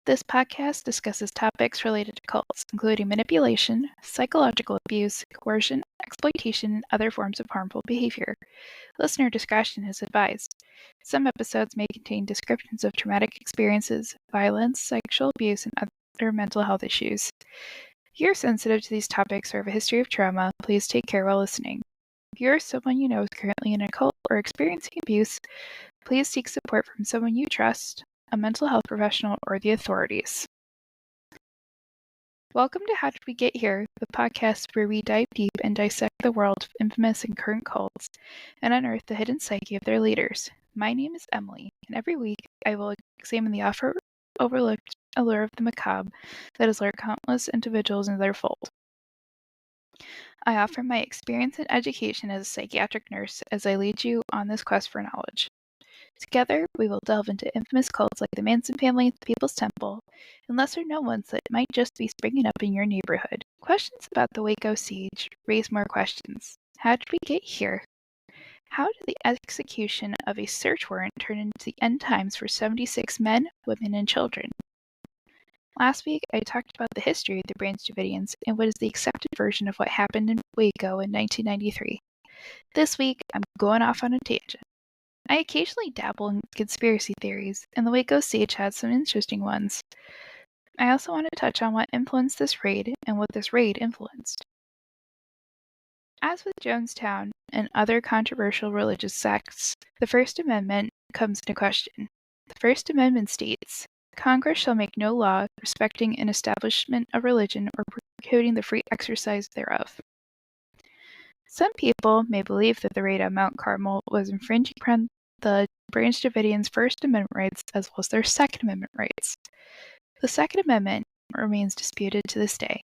This podcast discusses topics related to cults, including manipulation, psychological abuse, coercion, exploitation, and other forms of harmful behavior. Listener discretion is advised. Some episodes may contain descriptions of traumatic experiences, violence, sexual abuse, and other mental health issues. If you're sensitive to these topics or have a history of trauma, please take care while listening. If you're someone you know is currently in a cult or experiencing abuse, please seek support from someone you trust, a mental health professional, or the authorities. Welcome to How Did We Get Here, the podcast where we dive deep and dissect the world of infamous and current cults and unearth the hidden psyche of their leaders. My name is Emily, and every week I will examine the overlooked allure of the macabre that has lured countless individuals into their fold. I offer my experience and education as a psychiatric nurse as I lead you on this quest for knowledge. Together, we will delve into infamous cults like the Manson family, the People's Temple, and lesser-known ones that might just be springing up in your neighborhood. Questions about the Waco Siege raise more questions. How did we get here? How did the execution of a search warrant turn into the end times for 76 men, women, and children? Last week, I talked about the history of the Branch Davidians and what is the accepted version of what happened in Waco in 1993. This week, I'm going off on a tangent. I occasionally dabble in conspiracy theories, and the Waco Siege had some interesting ones. I also want to touch on what influenced this raid and what this raid influenced. As with Jonestown and other controversial religious sects, the First Amendment comes into question. The First Amendment states, Congress shall make no law respecting an establishment of religion or precluding the free exercise thereof. Some people may believe that the raid on Mount Carmel was infringing upon the Branch Davidians' First Amendment rights as well as their Second Amendment rights. The Second Amendment remains disputed to this day.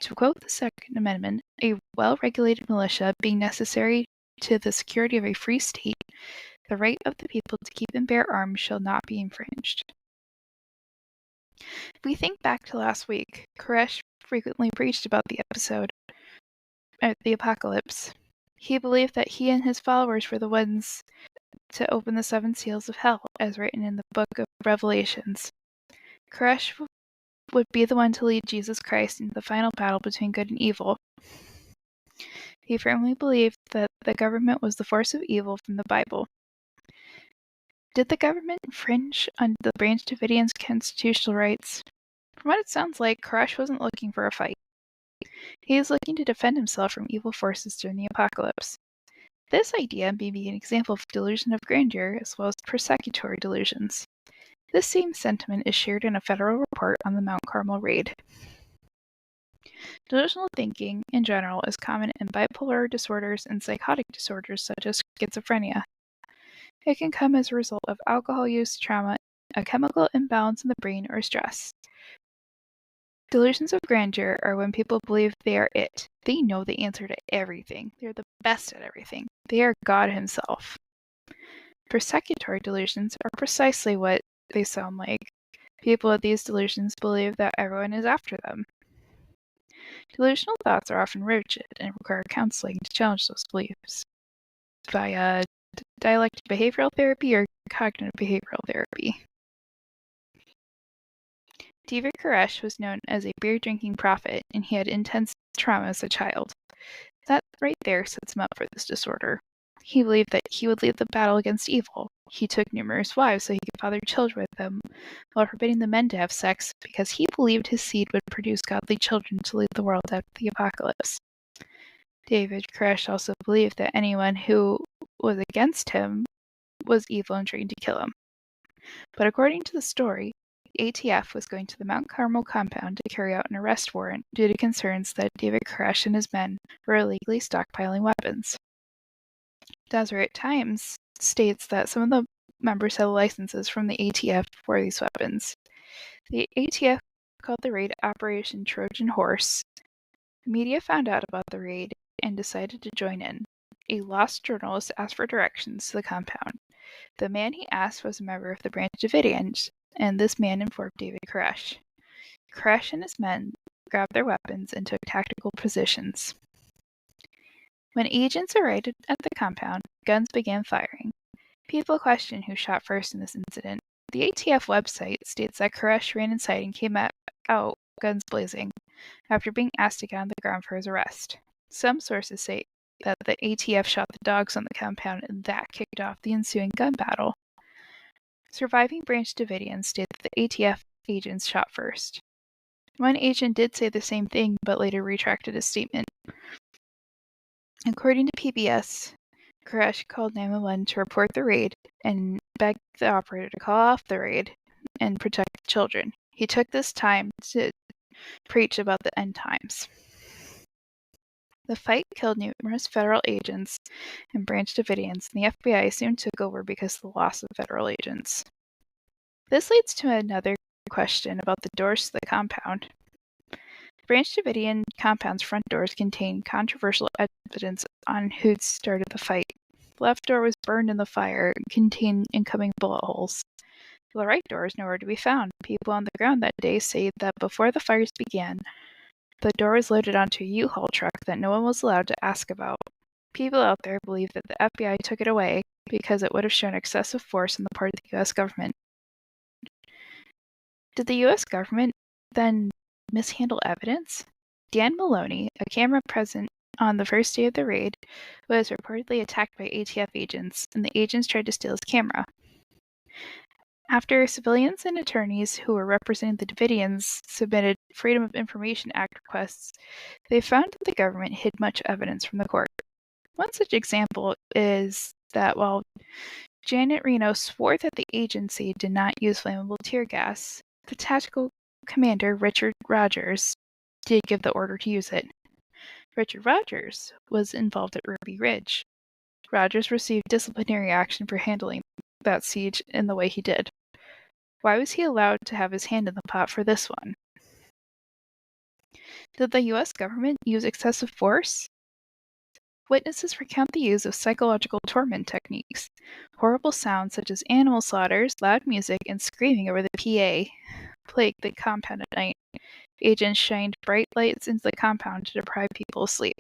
To quote the Second Amendment, a well-regulated militia being necessary to the security of a free state, the right of the people to keep and bear arms shall not be infringed. If we think back to last week, Koresh frequently preached about the apocalypse. He believed that he and his followers were the ones to open the seven seals of hell, as written in the book of Revelations. Koresh would be the one to lead Jesus Christ into the final battle between good and evil. He firmly believed that the government was the force of evil from the Bible. Did the government infringe on the Branch Davidians' constitutional rights? From what it sounds like, Koresh wasn't looking for a fight. He is looking to defend himself from evil forces during the apocalypse. This idea may be an example of delusion of grandeur as well as persecutory delusions. This same sentiment is shared in a federal report on the Mount Carmel raid. Delusional thinking, in general, is common in bipolar disorders and psychotic disorders such as schizophrenia. It can come as a result of alcohol use, trauma, a chemical imbalance in the brain, or stress. Delusions of grandeur are when people believe they are it. They know the answer to everything. They're the best at everything. They are God himself. Persecutory delusions are precisely what they sound like. People with these delusions believe that everyone is after them. Delusional thoughts are often rigid and require counseling to challenge those beliefs via dialectic behavioral therapy or cognitive behavioral therapy. David Koresh was known as a beer-drinking prophet, and he had intense trauma as a child. That right there sets him up for this disorder. He believed that he would lead the battle against evil. He took numerous wives so he could father children with them, while forbidding the men to have sex because he believed his seed would produce godly children to lead the world after the apocalypse. David Koresh also believed that anyone who was against him was evil and trying to kill him. But according to the story, the ATF was going to the Mount Carmel compound to carry out an arrest warrant due to concerns that David Koresh and his men were illegally stockpiling weapons. Deseret Times states that some of the members had licenses from the ATF for these weapons. The ATF called the raid Operation Trojan Horse. The media found out about the raid and decided to join in. A lost journalist asked for directions to the compound. The man he asked was a member of the Branch Davidians, and this man informed David Koresh. Koresh and his men grabbed their weapons and took tactical positions. When agents arrived at the compound, guns began firing. People questioned who shot first in this incident. The ATF website states that Koresh ran inside and came out guns blazing after being asked to get on the ground for his arrest. Some sources say that the ATF shot the dogs on the compound and that kicked off the ensuing gun battle. Surviving Branch Davidians state that the ATF agents shot first. One agent did say the same thing, but later retracted his statement. According to PBS, Koresh called 911 to report the raid and begged the operator to call off the raid and protect the children. He took this time to preach about the end times. The fight killed numerous federal agents and Branch Davidians, and the FBI soon took over because of the loss of federal agents. This leads to another question about the doors to the compound. Branch Davidian compound's front doors contain controversial evidence on who started the fight. The left door was burned in the fire and contained incoming bullet holes. The right door is nowhere to be found. People on the ground that day say that before the fires began, the door was loaded onto a U-Haul truck that no one was allowed to ask about. People out there believe that the FBI took it away because it would have shown excessive force on the part of the U.S. government. Did the U.S. government then mishandle evidence? Dan Maloney, a camera present on the first day of the raid, was reportedly attacked by ATF agents, and the agents tried to steal his camera. After civilians and attorneys who were representing the Davidians submitted Freedom of Information Act requests, they found that the government hid much evidence from the court. One such example is that while Janet Reno swore that the agency did not use flammable tear gas, the tactical commander, Richard Rogers, did give the order to use it. Richard Rogers was involved at Ruby Ridge. Rogers received disciplinary action for handling that siege in the way he did. Why was he allowed to have his hand in the pot for this one? Did the U.S. government use excessive force? Witnesses recount the use of psychological torment techniques. Horrible sounds such as animal slaughters, loud music, and screaming over the PA plagued the compound at night. Agents shined bright lights into the compound to deprive people of sleep.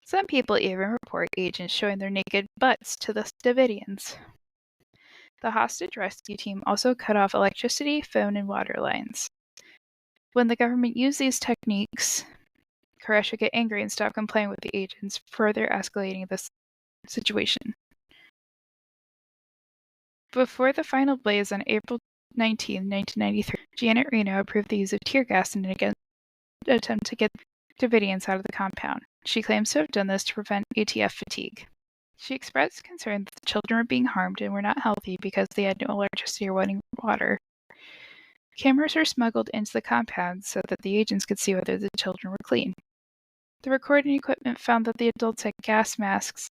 Some people even report agents showing their naked butts to the Davidians. The hostage rescue team also cut off electricity, phone, and water lines. When the government used these techniques, Koresh would get angry and stop complying with the agents, further escalating the situation. Before the final blaze on April 19, 1993, Janet Reno approved the use of tear gas in an attempt to get Davidians out of the compound. She claims to have done this to prevent ATF fatigue. She expressed concern that the children were being harmed and were not healthy because they had no electricity or running water. Cameras were smuggled into the compound so that the agents could see whether the children were clean. The recording equipment found that the adults had gas masks,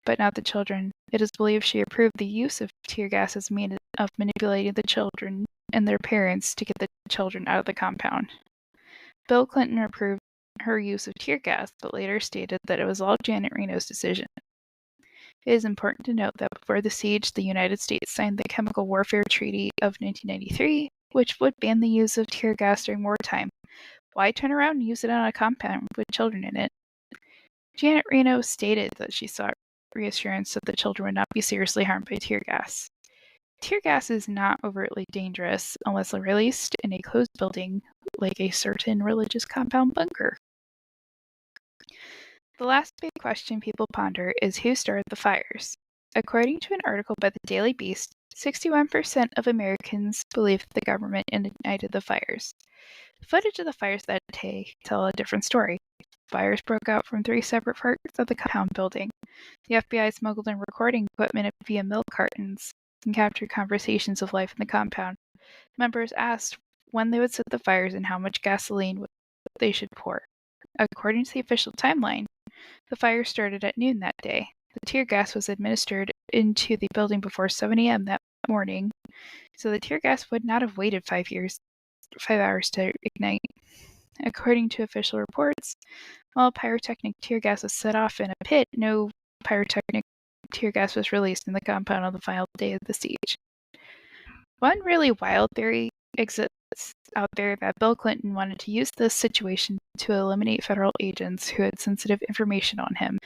but not the children. It is believed she approved the use of tear gas as a means of manipulating the children and their parents to get the children out of the compound. Bill Clinton approved her use of tear gas, but later stated that it was all Janet Reno's decision. It is important to note that before the siege, the United States signed the Chemical Warfare Treaty of 1993, which would ban the use of tear gas during wartime. Why turn around and use it on a compound with children in it? Janet Reno stated that she sought reassurance that the children would not be seriously harmed by tear gas. Tear gas is not overtly dangerous unless released in a closed building like a certain religious compound bunker. The last big question people ponder is who started the fires. According to an article by the Daily Beast, 61% of Americans believe that the government ignited the fires. The footage of the fires that day tell a different story. Fires broke out from 3 separate parts of the compound building. The FBI smuggled in recording equipment via milk cartons and captured conversations of life in the compound. Members asked when they would set the fires and how much gasoline they should pour. According to the official timeline, the fire started at noon that day. The tear gas was administered into the building before 7 a.m. that morning, so the tear gas would not have waited 5 hours to ignite. According to official reports, while pyrotechnic tear gas was set off in a pit, no pyrotechnic tear gas was released in the compound on the final day of the siege. One really wild theory exists out there that Bill Clinton wanted to use this situation to eliminate federal agents who had sensitive information on him.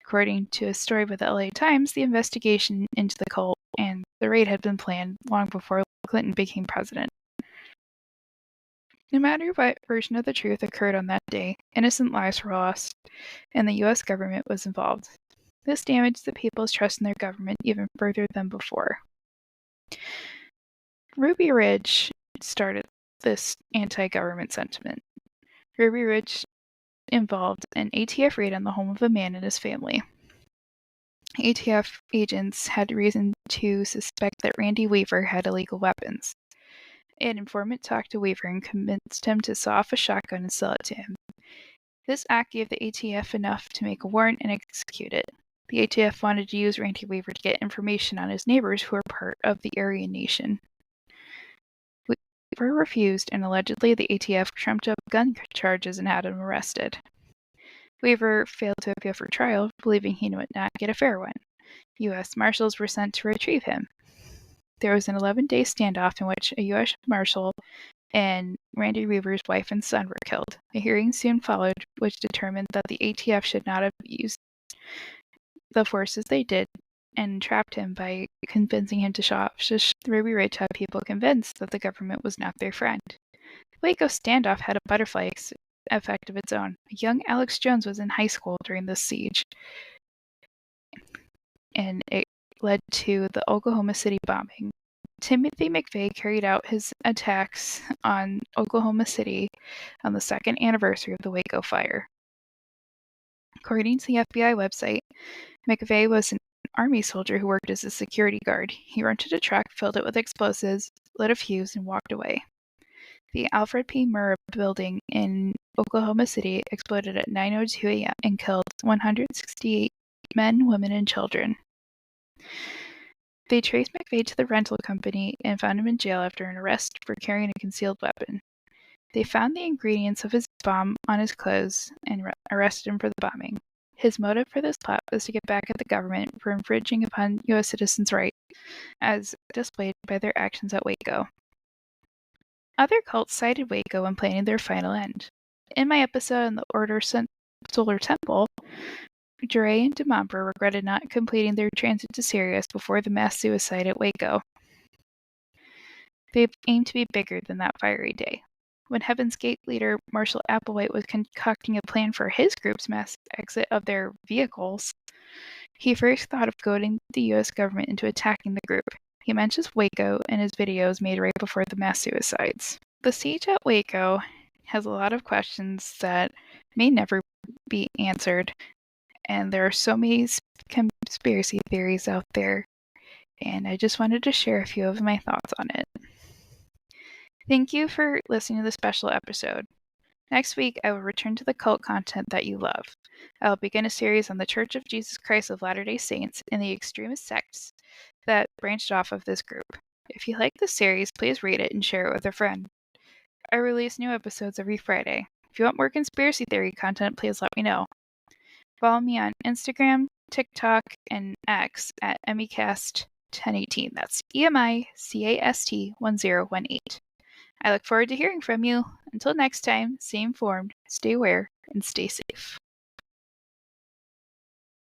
According to a story by the LA Times, the investigation into the cult and the raid had been planned long before Clinton became president. No matter what version of the truth occurred on that day, innocent lives were lost, and the U.S. government was involved. This damaged the people's trust in their government even further than before. Ruby Ridge started this anti-government sentiment. Ruby Ridge involved an ATF raid on the home of a man and his family. ATF agents had reason to suspect that Randy Weaver had illegal weapons. An informant talked to Weaver and convinced him to saw off a shotgun and sell it to him. This act gave the ATF enough to make a warrant and execute it. The ATF wanted to use Randy Weaver to get information on his neighbors who were part of the Aryan Nation. Weaver refused, and allegedly the ATF trumped up gun charges and had him arrested. Weaver failed to appeal for trial, believing he would not get a fair one. U.S. Marshals were sent to retrieve him. There was an 11-day standoff in which a U.S. Marshal and Randy Weaver's wife and son were killed. A hearing soon followed, which determined that the ATF should not have used the forces they did and trapped him by convincing him to show off. Ruby Ridge had people convinced that the government was not their friend. The Waco standoff had a butterfly effect of its own. Young Alex Jones was in high school during this siege, and it led to the Oklahoma City bombing. Timothy McVeigh carried out his attacks on Oklahoma City on the second anniversary of the Waco fire. According to the FBI website, McVeigh was an Army soldier who worked as a security guard. He rented a truck, filled it with explosives, lit a fuse, and walked away. The Alfred P. Murrah building in Oklahoma City exploded at 9:02 a.m. and killed 168 men, women, and children. They traced McVeigh to the rental company and found him in jail after an arrest for carrying a concealed weapon. They found the ingredients of his bomb on his clothes and arrested him for the bombing. His motive for this plot was to get back at the government for infringing upon U.S. citizens' rights, as displayed by their actions at Waco. Other cults cited Waco when planning their final end. In my episode on the Order Solar Temple, Jure and Demambra regretted not completing their transit to Sirius before the mass suicide at Waco. They aimed to be bigger than that fiery day. When Heaven's Gate leader Marshall Applewhite was concocting a plan for his group's mass exit of their vehicles, he first thought of goading the U.S. government into attacking the group. He mentions Waco in his videos made right before the mass suicides. The siege at Waco has a lot of questions that may never be answered, and there are so many conspiracy theories out there, and I just wanted to share a few of my thoughts on it. Thank you for listening to this special episode. Next week, I will return to the cult content that you love. I will begin a series on the Church of Jesus Christ of Latter-day Saints and the extremist sects that branched off of this group. If you like this series, please rate it and share it with a friend. I release new episodes every Friday. If you want more conspiracy theory content, please let me know. Follow me on Instagram, TikTok, and X at EmiCast1018. That's EMICAST1018. I look forward to hearing from you. Until next time, stay informed, stay aware, and stay safe.